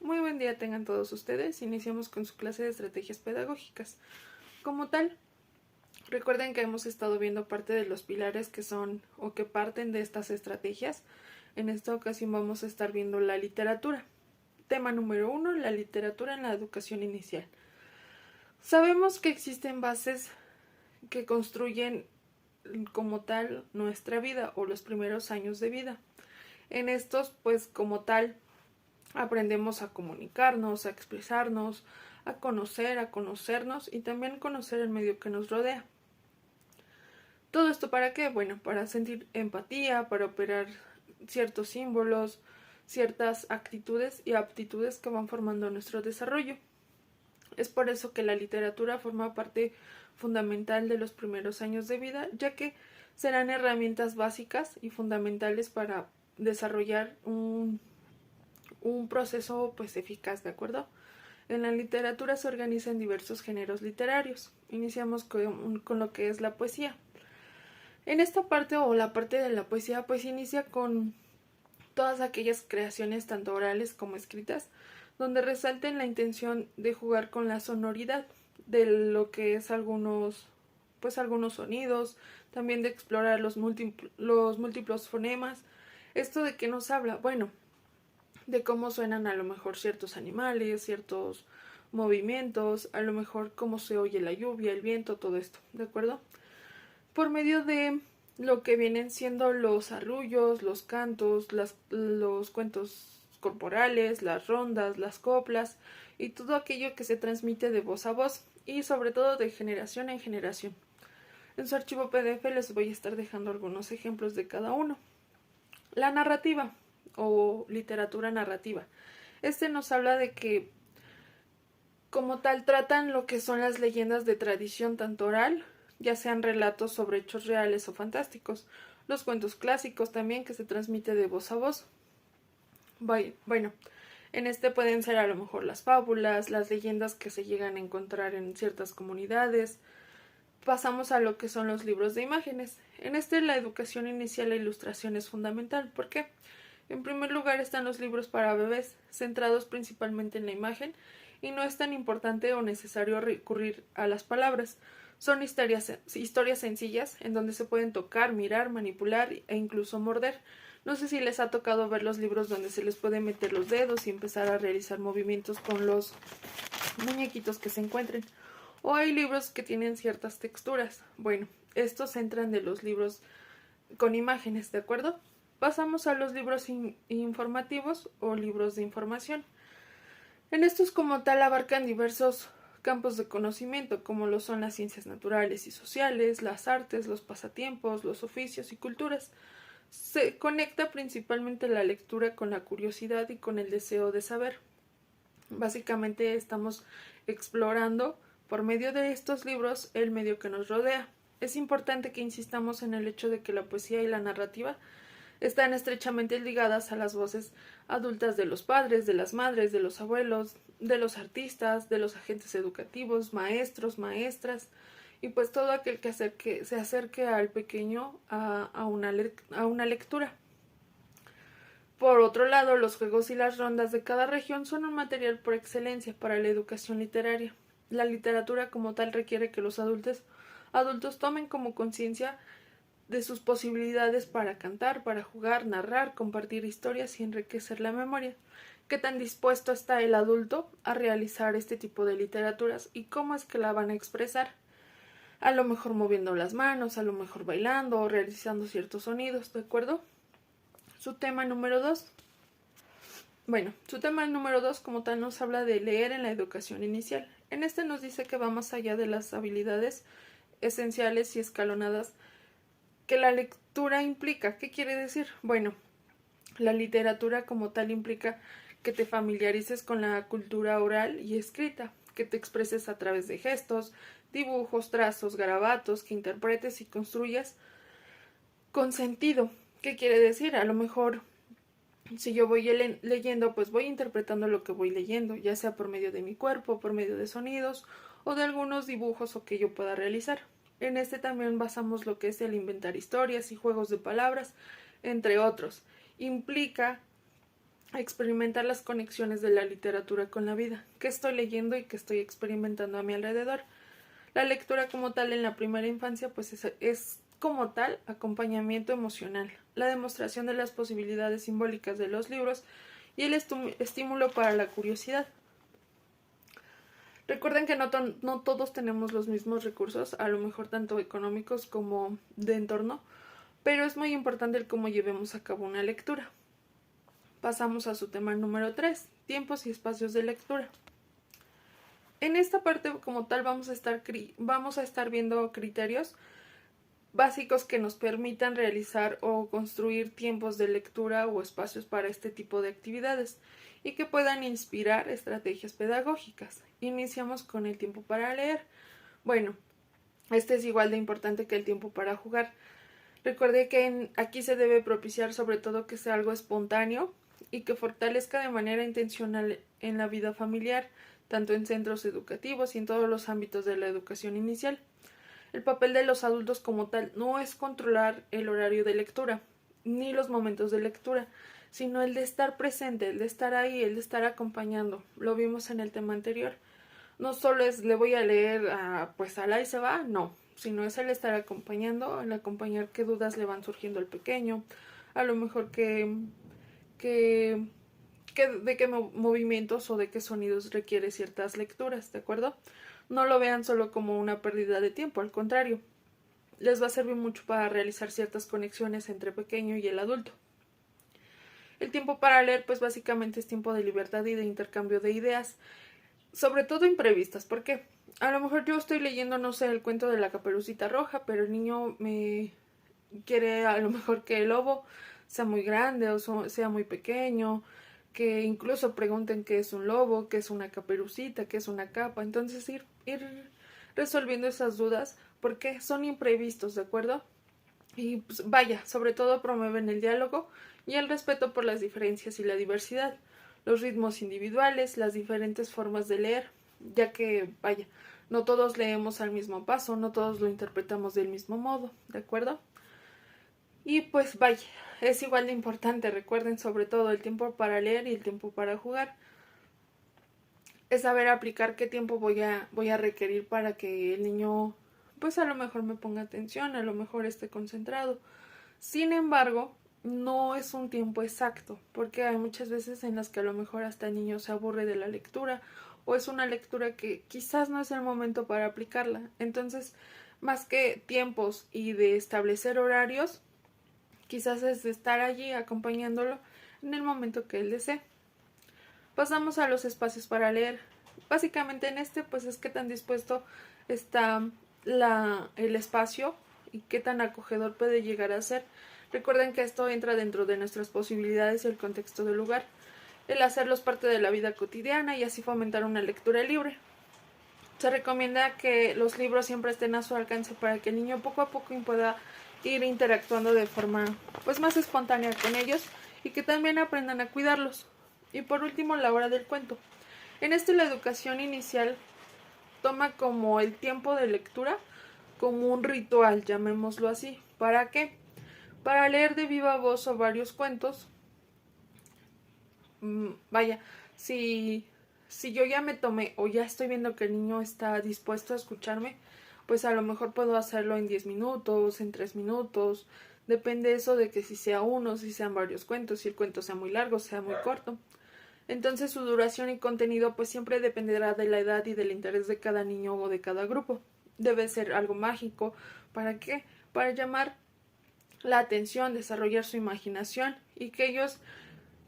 Muy buen día tengan todos ustedes. Iniciamos con su clase de estrategias pedagógicas. Como tal, recuerden que hemos estado viendo parte de los pilares que son o que parten de estas estrategias. En esta ocasión vamos a estar viendo la literatura. Tema número 1, la literatura en la educación inicial. Sabemos que existen bases que construyen como tal nuestra vida o los primeros años de vida. En estos, pues como tal, aprendemos a comunicarnos, a expresarnos, a conocernos y también conocer el medio que nos rodea. ¿Todo esto para qué? Bueno, para sentir empatía, para operar ciertos símbolos, ciertas actitudes y aptitudes que van formando nuestro desarrollo. Es por eso que la literatura forma parte fundamental de los primeros años de vida, ya que serán herramientas básicas y fundamentales para desarrollar un proceso pues eficaz, ¿de acuerdo? En la literatura se organizan diversos géneros literarios. Iniciamos con lo que es la poesía. En esta parte o la parte de la poesía pues inicia con todas aquellas creaciones tanto orales como escritas donde resalten la intención de jugar con la sonoridad de lo que es algunos sonidos, también de explorar los múltiplos fonemas. ¿Esto de qué nos habla? Bueno, de cómo suenan a lo mejor ciertos animales, ciertos movimientos, a lo mejor cómo se oye la lluvia, el viento, todo esto, ¿de acuerdo? Por medio de lo que vienen siendo los arrullos, los cantos, los cuentos corporales, las rondas, las coplas y todo aquello que se transmite de voz a voz y sobre todo de generación en generación. En su archivo PDF les voy a estar dejando algunos ejemplos de cada uno. La narrativa o literatura narrativa. Este nos habla de que como tal tratan lo que son las leyendas de tradición tanto oral, ya sean relatos sobre hechos reales o fantásticos, los cuentos clásicos también que se transmite de voz a voz. Bueno, en este pueden ser a lo mejor las fábulas, las leyendas que se llegan a encontrar en ciertas comunidades. Pasamos a lo que son los libros de imágenes. En este la educación inicial e ilustración es fundamental. ¿Por qué? En primer lugar están los libros para bebés, centrados principalmente en la imagen, y no es tan importante o necesario recurrir a las palabras. Son historias sencillas en donde se pueden tocar, mirar, manipular e incluso morder. No sé si les ha tocado ver los libros donde se les puede meter los dedos y empezar a realizar movimientos con los muñequitos que se encuentren. O hay libros que tienen ciertas texturas. Bueno, estos entran de los libros con imágenes, ¿de acuerdo? Pasamos a los libros informativos o libros de información. En estos como tal abarcan diversos campos de conocimiento, como lo son las ciencias naturales y sociales, las artes, los pasatiempos, los oficios y culturas. Se conecta principalmente la lectura con la curiosidad y con el deseo de saber. Básicamente estamos explorando por medio de estos libros el medio que nos rodea. Es importante que insistamos en el hecho de que la poesía y la narrativa están estrechamente ligadas a las voces adultas de los padres, de las madres, de los abuelos, de los artistas, de los agentes educativos, maestros, maestras, y pues todo aquel que se acerque al pequeño a una lectura. Por otro lado, los juegos y las rondas de cada región son un material por excelencia para la educación literaria. La literatura como tal requiere que los adultos tomen como conciencia de sus posibilidades para cantar, para jugar, narrar, compartir historias y enriquecer la memoria. ¿Qué tan dispuesto está el adulto a realizar este tipo de literaturas y cómo es que la van a expresar? A lo mejor moviendo las manos, a lo mejor bailando o realizando ciertos sonidos, ¿de acuerdo? Su tema número 2. Bueno, su tema número 2 como tal nos habla de leer en la educación inicial. En este nos dice que va más allá de las habilidades esenciales y escalonadas que la lectura implica. ¿Qué quiere decir? Bueno, la literatura como tal implica que te familiarices con la cultura oral y escrita, que te expreses a través de gestos, dibujos, trazos, garabatos, que interpretes y construyas con sentido. ¿Qué quiere decir? A lo mejor si yo voy leyendo, pues voy interpretando lo que voy leyendo, ya sea por medio de mi cuerpo, por medio de sonidos o de algunos dibujos o que yo pueda realizar. En este también basamos lo que es el inventar historias y juegos de palabras, entre otros. Implica a experimentar las conexiones de la literatura con la vida, qué estoy leyendo y qué estoy experimentando a mi alrededor. La lectura como tal en la primera infancia pues es como tal acompañamiento emocional, la demostración de las posibilidades simbólicas de los libros y el estímulo para la curiosidad. Recuerden que no todos tenemos los mismos recursos, a lo mejor tanto económicos como de entorno, pero es muy importante el cómo llevemos a cabo una lectura. Pasamos a su tema número 3, tiempos y espacios de lectura. En esta parte como tal vamos a estar viendo criterios básicos que nos permitan realizar o construir tiempos de lectura o espacios para este tipo de actividades y que puedan inspirar estrategias pedagógicas. Iniciamos con el tiempo para leer. Bueno, este es igual de importante que el tiempo para jugar. Recuerde que aquí se debe propiciar sobre todo que sea algo espontáneo y que fortalezca de manera intencional en la vida familiar, tanto en centros educativos y en todos los ámbitos de la educación inicial. El papel de los adultos como tal no es controlar el horario de lectura, ni los momentos de lectura, sino el de estar presente, el de estar ahí, el de estar acompañando. Lo vimos en el tema anterior. No solo es le voy a leer pues a la y se va, no, sino es el estar acompañando, el acompañar qué dudas le van surgiendo al pequeño, a lo mejor de qué movimientos o de qué sonidos requiere ciertas lecturas, ¿de acuerdo? No lo vean solo como una pérdida de tiempo, al contrario, les va a servir mucho para realizar ciertas conexiones entre pequeño y el adulto. El tiempo para leer, pues básicamente es tiempo de libertad y de intercambio de ideas, sobre todo imprevistas, porque a lo mejor yo estoy leyendo, no sé, el cuento de la Caperucita Roja, pero el niño me quiere a lo mejor que el lobo sea muy grande o sea muy pequeño, que incluso pregunten qué es un lobo, qué es una caperucita, qué es una capa. Entonces ir resolviendo esas dudas porque son imprevistos, ¿de acuerdo? Y pues, vaya, sobre todo promueven el diálogo y el respeto por las diferencias y la diversidad, los ritmos individuales, las diferentes formas de leer, ya que, vaya, no todos leemos al mismo paso, no todos lo interpretamos del mismo modo, ¿de acuerdo? Y pues vaya, es igual de importante, recuerden sobre todo el tiempo para leer y el tiempo para jugar. Es saber aplicar qué tiempo voy a requerir para que el niño pues a lo mejor me ponga atención, a lo mejor esté concentrado. Sin embargo, no es un tiempo exacto, porque hay muchas veces en las que a lo mejor hasta el niño se aburre de la lectura o es una lectura que quizás no es el momento para aplicarla. Entonces, más que tiempos y de establecer horarios, quizás es de estar allí acompañándolo en el momento que él desee. Pasamos a los espacios para leer. Básicamente en este pues es qué tan dispuesto está el espacio y qué tan acogedor puede llegar a ser. Recuerden que esto entra dentro de nuestras posibilidades y el contexto del lugar. El hacerlos parte de la vida cotidiana y así fomentar una lectura libre. Se recomienda que los libros siempre estén a su alcance para que el niño poco a poco pueda ir interactuando de forma pues más espontánea con ellos y que también aprendan a cuidarlos. Y por último, la hora del cuento. En este la educación inicial toma como el tiempo de lectura como un ritual, llamémoslo así. ¿Para qué? Para leer de viva voz o varios cuentos. Vaya, si yo ya me tomé o ya estoy viendo que el niño está dispuesto a escucharme, pues a lo mejor puedo hacerlo en 10 minutos, en 3 minutos. Depende eso de que si sea uno, si sean varios cuentos, si el cuento sea muy largo, sea muy corto. Entonces su duración y contenido pues siempre dependerá de la edad y del interés de cada niño o de cada grupo. Debe ser algo mágico. ¿Para qué? Para llamar la atención, desarrollar su imaginación y que ellos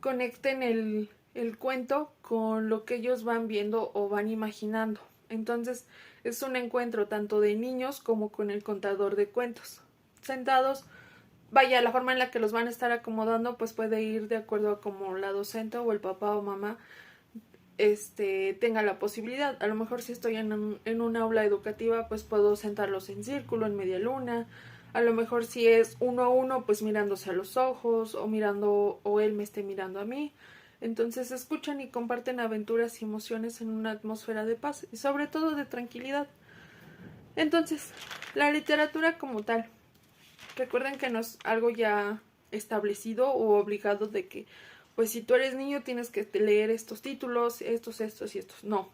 conecten el cuento con lo que ellos van viendo o van imaginando. Entonces es un encuentro tanto de niños como con el contador de cuentos. Sentados, vaya, la forma en la que los van a estar acomodando pues puede ir de acuerdo a como la docente o el papá o mamá tenga la posibilidad. A lo mejor si estoy en un aula educativa pues puedo sentarlos en círculo, en media luna. A lo mejor si es uno a uno pues mirándose a los ojos o él me esté mirando a mí. Entonces escuchan y comparten aventuras y emociones en una atmósfera de paz y sobre todo de tranquilidad. Entonces, la literatura como tal, recuerden que no es algo ya establecido o obligado de que pues si tú eres niño tienes que leer estos títulos, estos y estos. No.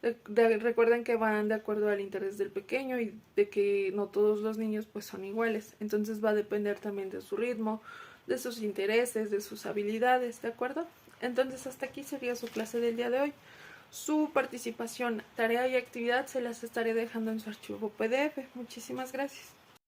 Recuerden que van de acuerdo al interés del pequeño y de que no todos los niños pues son iguales. Entonces va a depender también de su ritmo, de sus intereses, de sus habilidades, ¿de acuerdo? Entonces hasta aquí sería su clase del día de hoy. Su participación, tarea y actividad se las estaré dejando en su archivo PDF. Muchísimas gracias.